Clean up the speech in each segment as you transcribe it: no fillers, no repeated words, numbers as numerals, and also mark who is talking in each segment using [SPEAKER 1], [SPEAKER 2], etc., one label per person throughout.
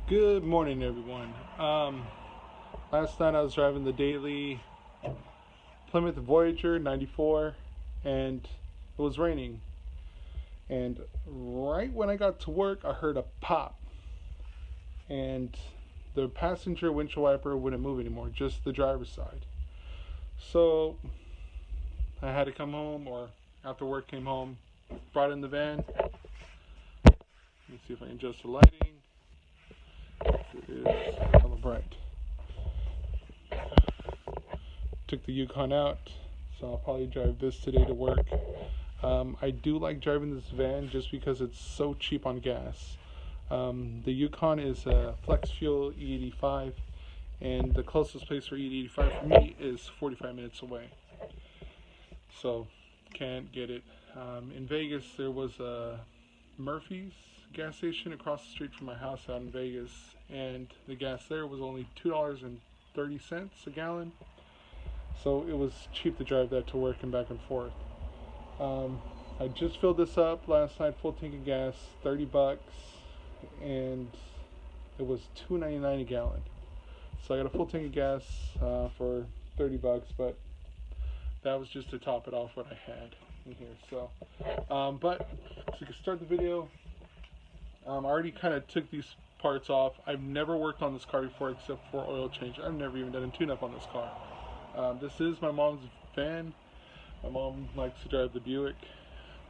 [SPEAKER 1] Good morning, everyone. Last night I was driving the daily Plymouth Voyager 94, and it was raining. And right when I got to work, I heard a pop, and the passenger windshield wiper wouldn't move anymore, just the driver's side. So I had to come home, or after work came home, brought in the van. Let me see if I can adjust the lighting. It is hella bright. Took the Yukon out, so I'll probably drive this today to work. I do like driving this van just because it's so cheap on gas. The Yukon is a flex fuel E85, and the closest place for E85 for me is 45 minutes away. So can't get it. In Vegas, there was a Murphy's gas station across the street from my house out in Vegas, and the gas there was only $2.30 a gallon. So it was cheap to drive that to work and back and forth. I just filled this up last night, full tank of gas, $30, and it was $2.99 a gallon. So I got a full tank of gas for $30, but that was just to top it off what I had in here. So, but to start the video, I already kind of took these parts off. I've never worked on this car before except for oil change. I've never even done a tune-up on this car. This is my mom's van. My mom likes to drive the Buick.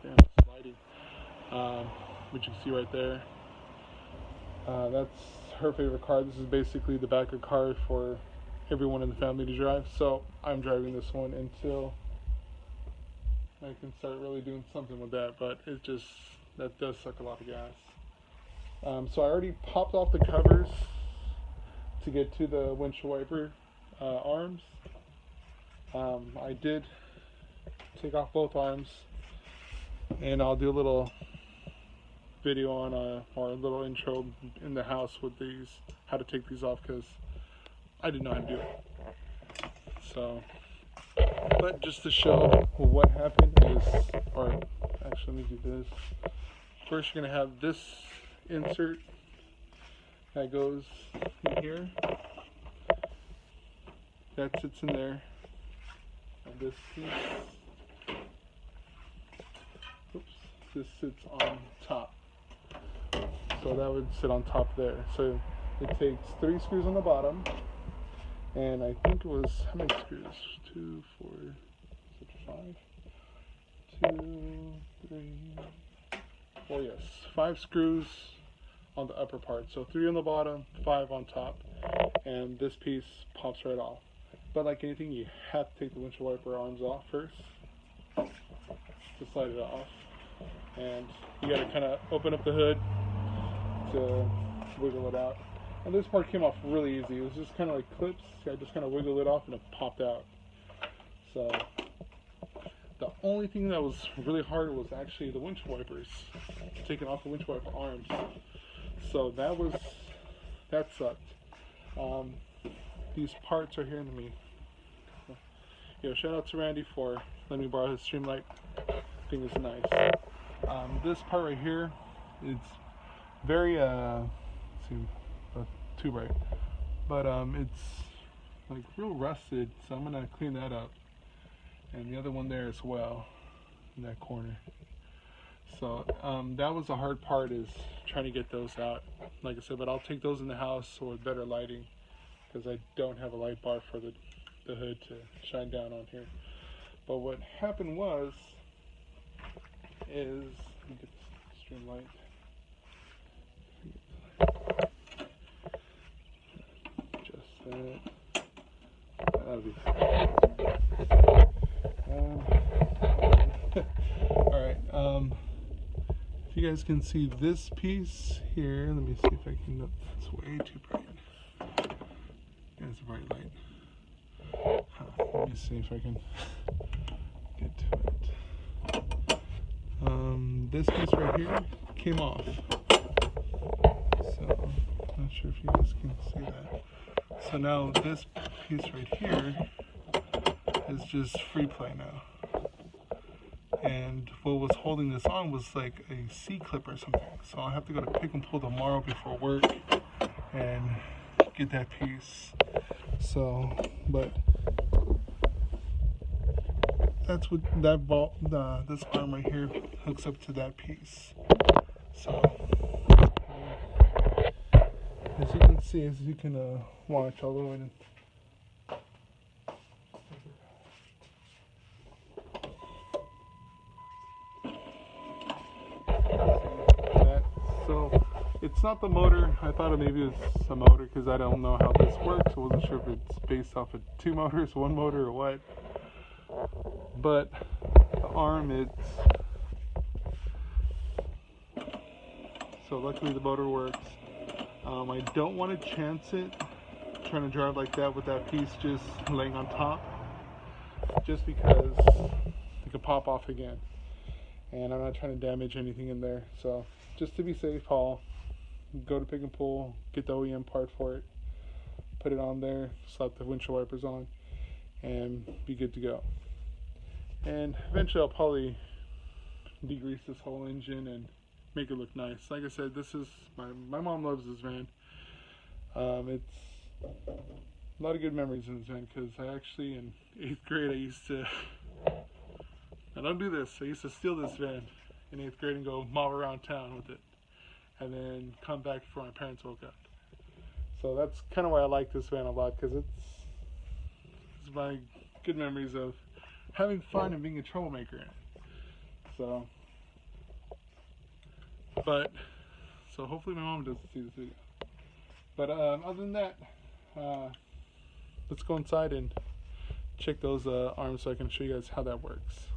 [SPEAKER 1] Damn, it's lighting. Which you can see right there. That's her favorite car. This is basically the backup car for everyone in the family to drive. So I'm driving this one until I can start really doing something with that. But that does suck a lot of gas. So I already popped off the covers to get to the windshield wiper arms. I did take off both arms, and I'll do a little video on or a little intro in the house with these, how to take these off, because I didn't know how to do it. So, but just to show what happened is, or actually let me do this. First, you're gonna have this insert that goes in here. That sits in there. And this piece, this sits on top. So that would sit on top there. So it takes 3 screws on the bottom, and I think it was, how many screws? 2, 4, 5, 2, 3, 4, yes, 5 screws on the upper part. So 3 on the bottom, 5 on top, and this piece pops right off. But like anything, you have to take the windshield wiper arms off first to slide it off, and you got to kind of open up the hood to wiggle it out. And this part came off really easy. It was just kind of like clips. I just kind of wiggled it off and it popped out. So the only thing that was really hard was actually the windshield wipers, taking off the windshield wiper arms. So that sucked. These parts are here to me. Shout out to Randy for letting me borrow his Streamlight. I think it's nice. This part right here, it's very too bright, but it's like real rusted, so I'm gonna clean that up, and the other one there as well in that corner. So that was the hard part, is trying to get those out, like I said. But I'll take those in the house with better lighting, because I don't have a light bar for the hood to shine down on here. But what happened is, let me get this stream light. Just that. That'll be alright, if you guys can see this piece here, let me see if I can, it's way too bright. There's a bright light. Let me see if I can get to it. This piece right here came off. So, not sure if you guys can see that. So now this piece right here is just free play now. And what was holding this on was like a C-clip or something. So I'll have to go to pick and pull tomorrow before work and get that piece. So, but that's what that this arm right here hooks up to that piece. So, as you can see, as you can watch all the way. So it's not the motor. I thought maybe it was a motor because I don't know how this works. I wasn't sure if it's based off of 2 motors, 1 motor, or what. But the arm, so luckily the motor works. I don't want to chance it trying to drive like that with that piece just laying on top, just because it could pop off again, and I'm not trying to damage anything in there. So just to be safe, I'll go to Pick and Pull, get the OEM part for it, put it on there, slap the windshield wipers on, and be good to go. And eventually I'll probably degrease this whole engine and make it look nice. Like I said, this is my mom loves this van. It's a lot of good memories in this van, because I actually, in 8th grade, I used to, I don't do this, I used to steal this van in 8th grade and go mob around town with it, and then come back before my parents woke up. So that's kind of why I like this van a lot, because it's my good memories of having fun and being a troublemaker in it. So, so hopefully my mom doesn't see this video. But other than that, let's go inside and check those arms so I can show you guys how that works.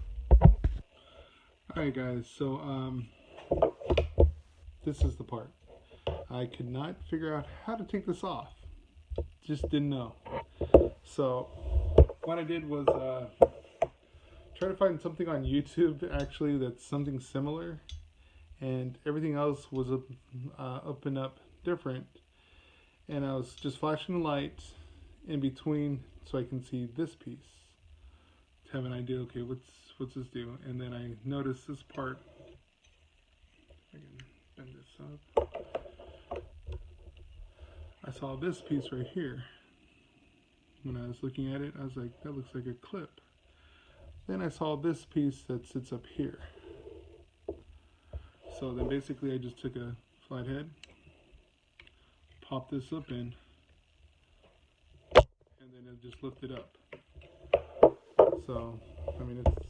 [SPEAKER 1] Alright guys, so this is the part. I could not figure out how to take this off. Just didn't know. So what I did was try to find something on YouTube actually that's something similar, and everything else was up and up different. And I was just flashing the light in between so I can see this piece to have an idea, okay, what's this do? And then I noticed this part. I can bend this up. I saw this piece right here. When I was looking at it, I was like, that looks like a clip. Then I saw this piece that sits up here. So then basically I just took a flathead, pop this up in, and then it just lifted up. So, I mean, it's a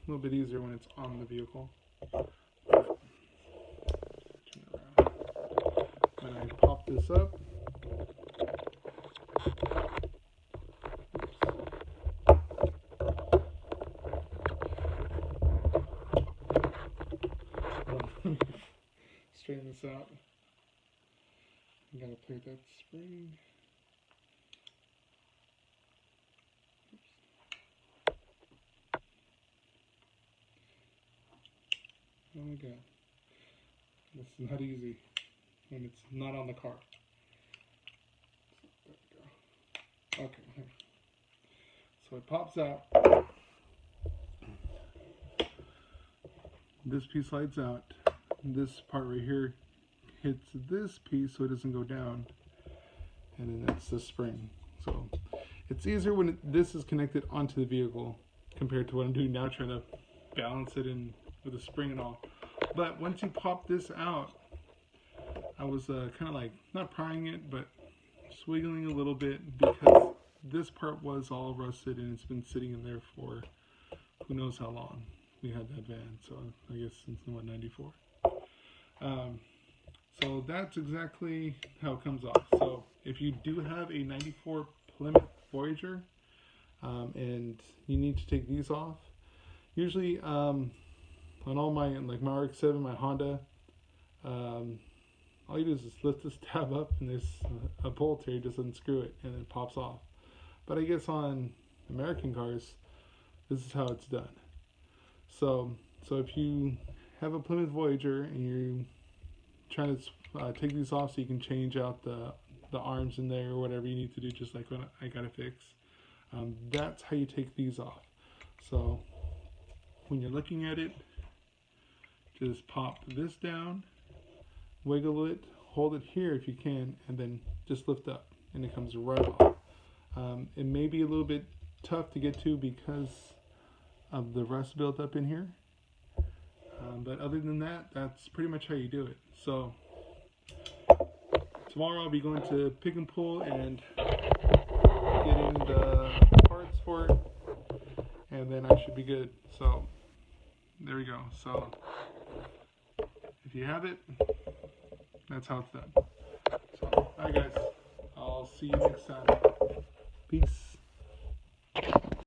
[SPEAKER 1] little bit easier when it's on the vehicle. Turn it around. When I pop this up, straighten this out. You gotta play that spring. Oh my god. This is not easy when it's not on the car. There we go. Okay. So it pops out. This piece slides out. This part right here hits this piece so it doesn't go down, and then that's the spring. So it's easier when this is connected onto the vehicle compared to what I'm doing now, trying to balance it in with the spring and all. But once you pop this out, I was kind of like not prying it, but swiggling a little bit, because this part was all rusted and it's been sitting in there for who knows how long. We had that van, so I guess since what, 94. So that's exactly how it comes off. So if you do have a 94 Plymouth Voyager and you need to take these off, usually on all my, like my RX-7, my Honda, all you do is just lift this tab up and there's a bolt here, you just unscrew it and it pops off. But I guess on American cars, this is how it's done. So if you have a Plymouth Voyager and you're trying to take these off so you can change out the arms in there or whatever you need to do, just like what I got to fix, that's how you take these off. So when you're looking at it, just pop this down, wiggle it, hold it here if you can, and then just lift up, and it comes right off. It may be a little bit tough to get to because of the rust built up in here, but other than that, that's pretty much how you do it. So tomorrow I'll be going to pick and pull and getting the parts for it, and then I should be good. So there we go. So if you have it, that's how it's done. So alright guys, I'll see you next time. Peace.